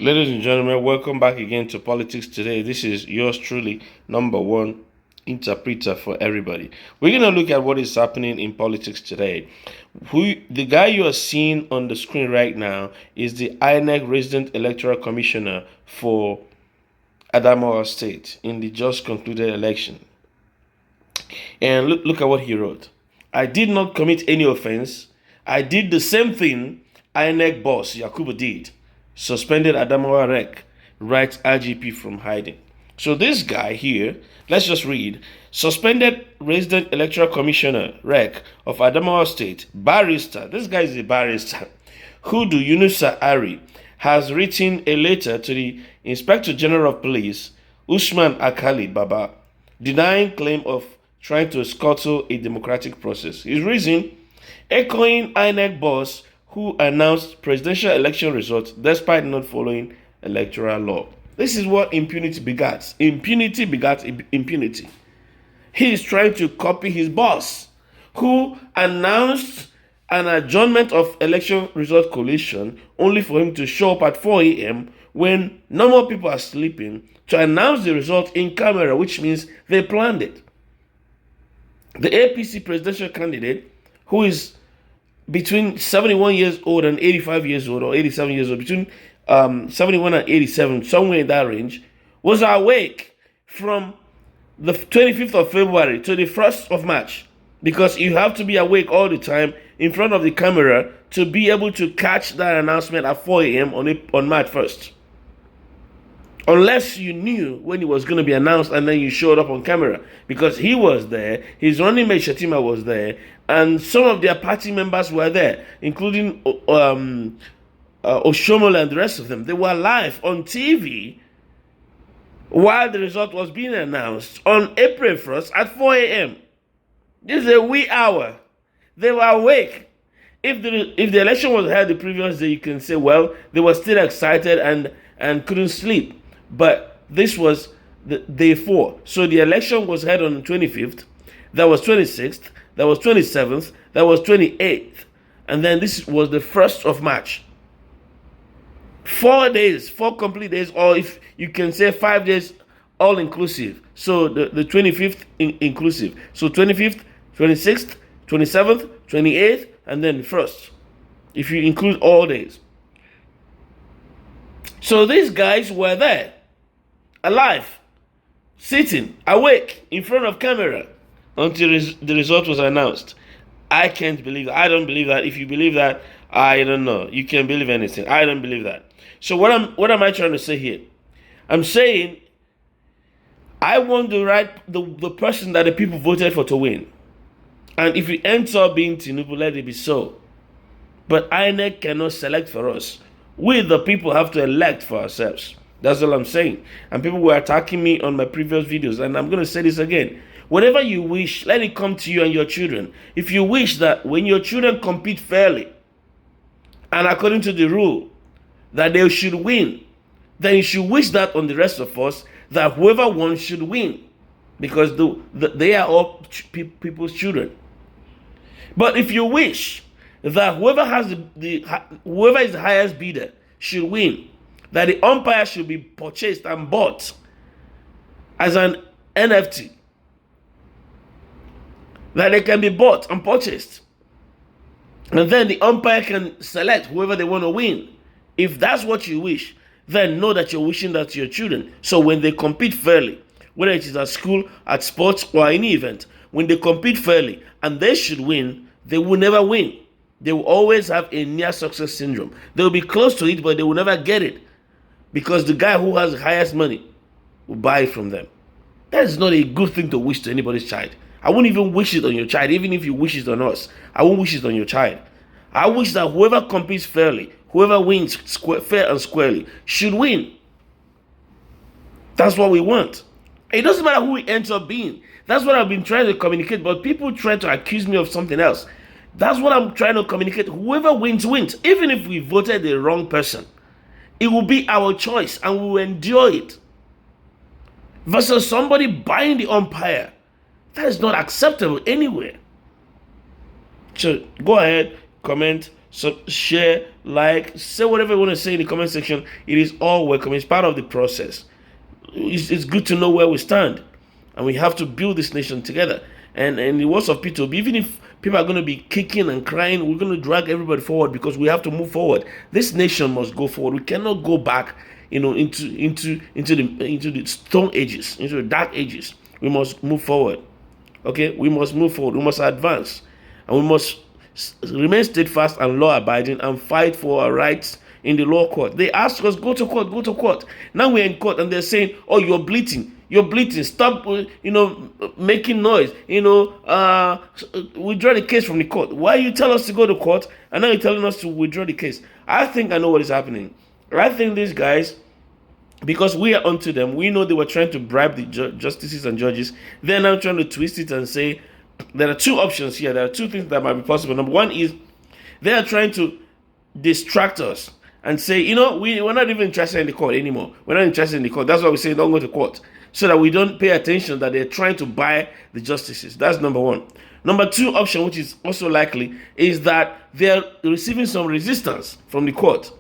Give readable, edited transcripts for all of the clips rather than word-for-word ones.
Ladies and gentlemen, welcome back again to Politics Today. This is yours truly, number one interpreter for everybody. We're going to look at what is happening in politics today. The guy you are seeing on the screen right now is the INEC resident electoral commissioner for Adamawa State in the just concluded election. And look at what he wrote. I did not commit any offense. I did the same thing INEC boss Yakubu did. Suspended Adamawa REC, writes RGP from hiding. So this guy here, let's just read. Suspended resident electoral commissioner REC of Adamawa State, barrister, this guy is a barrister, Hudu Yunusa Ari, has written a letter to the Inspector General of Police, Usman Akali Baba, denying claim of trying to scuttle a democratic process. His reason, echoing INEC boss who announced presidential election results despite not following electoral law. This is what impunity begats. Impunity begats impunity. He is trying to copy his boss, who announced an adjournment of election result collation only for him to show up at 4 a.m. when normal people are sleeping to announce the result in camera, which means they planned it. The APC presidential candidate, who is between 71 years old and 85 years old, or 87 years old, between 71 and 87, somewhere in that range, was awake from the 25th of February to the 1st of March, because you have to be awake all the time in front of the camera to be able to catch that announcement at 4 a.m. on March 1st. Unless you knew when it was going to be announced and then you showed up on camera, because he was there, his running mate Shatima was there, and some of their party members were there, including Oshomola and the rest of them. They were live on TV while the result was being announced on April 1st at 4 a.m. This is a wee hour. They were awake. If the election was held the previous day, you can say, well, they were still excited and couldn't sleep. But this was the day 4. So the election was held on the 25th. That was 26th. That was 27th. That was 28th. And then this was the 1st of March. 4 days, 4 complete days, or if you can say 5 days, all inclusive. So the 25th inclusive. So 25th, 26th, 27th, 28th, and then 1st, if you include all days. So these guys were there, alive, sitting, awake, in front of camera, until the result was announced. I can't believe that. I don't believe that. If you believe that, I don't know. You can believe anything. I don't believe that. So what am I trying to say here? I'm saying I want the person that the people voted for to win. And if it ends up being Tinubu, let it be so. But INEC cannot select for us. We, the people, have to elect for ourselves. That's all I'm saying. And people were attacking me on my previous videos, and I'm going to say this again. Whatever you wish, let it come to you and your children. If you wish that when your children compete fairly, and according to the rule, that they should win, then you should wish that on the rest of us, that whoever won should win. Because they are all people's children. But if you wish that whoever is the highest bidder should win, that the umpire should be purchased and bought as an NFT, that they can be bought and purchased, and then the umpire can select whoever they want to win. If that's what you wish, then know that you're wishing that to your children. So when they compete fairly, whether it is at school, at sports, or any event, when they compete fairly and they should win, they will never win. They will always have a near success syndrome. They will be close to it, but they will never get it, because the guy who has the highest money will buy it from them. That is not a good thing to wish to anybody's child. I wouldn't even wish it on your child, even if you wish it on us. I won't wish it on your child. I wish that whoever competes fairly, whoever wins fair and squarely, should win. That's what we want. It doesn't matter who it ends up being. That's what I've been trying to communicate, but people try to accuse me of something else. That's what I'm trying to communicate. Whoever wins, wins. Even if we voted the wrong person, it will be our choice and we will endure it. Versus somebody buying the umpire. That is not acceptable anywhere. So go ahead, comment, So share, like, say whatever you want to say in the comment section. It is all welcome. It's part of the process. It's good to know where we stand, and we have to build this nation together. And in the words of Peter, even if people are going to be kicking and crying, we're going to drag everybody forward because we have to move forward. This nation must go forward. We cannot go back, into the stone ages, into the dark ages. We must move forward. Okay, we must move forward. We must advance, and we must remain steadfast and law abiding and fight for our rights in the law court. They ask us, go to court, go to court. Now we're in court and they're saying, oh, you're bleating, stop, making noise, withdraw the case from the court. Why you tell us to go to court and now you're telling us to withdraw the case? I think I know what is happening. I think these guys, because we are onto them, we know they were trying to bribe the justices and judges. They're now trying to twist it and say there are two options here. There are two things that might be possible. Number one is they are trying to distract us and say, we're not even interested in the court anymore. We're not interested in the court. That's why we say don't go to court, so that we don't pay attention that they're trying to buy the justices. That's number one. Number two option, which is also likely, is that they're receiving some resistance from the court.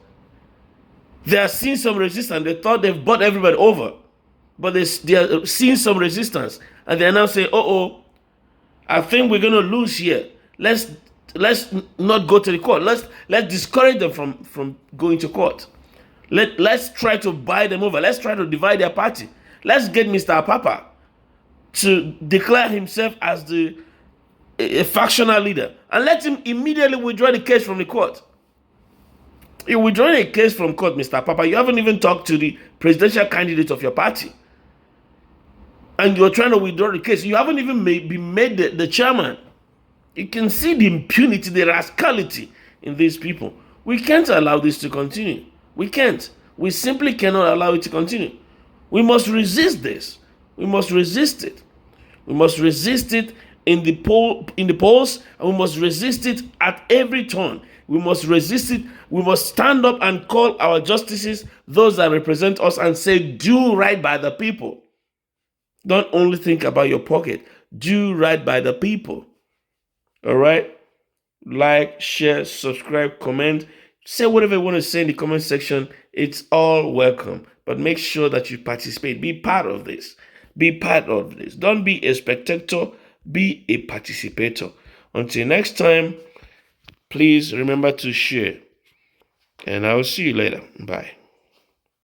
They are seeing some resistance. They thought they've bought everybody over, but they are seeing some resistance, and they're now saying, I think we're going to lose here. Let's not go to the court. Let's discourage them from going to court. Let's try to buy them over. Let's try to divide their party. Let's get Mr. Papa to declare himself as a factional leader, and let him immediately withdraw the case from the court. You withdraw a case from court, Mr. Papa. You haven't even talked to the presidential candidate of your party, and you're trying to withdraw the case. You haven't even been made the chairman. You can see the impunity, the rascality in these people. We can't allow this to continue. We can't. We simply cannot allow it to continue. We must resist this. We must resist it. We must resist it in the polls, and we must resist it at every turn. We must resist it. We must stand up and call our justices, those that represent us, and say, do right by the people. Don't only think about your pocket. Do right by the people. All right? Like, share, subscribe, comment. Say whatever you want to say in the comment section. It's all welcome. But make sure that you participate. Be part of this. Be part of this. Don't be a spectator. Be a participator. Until next time, please remember to share. And I will see you later. Bye.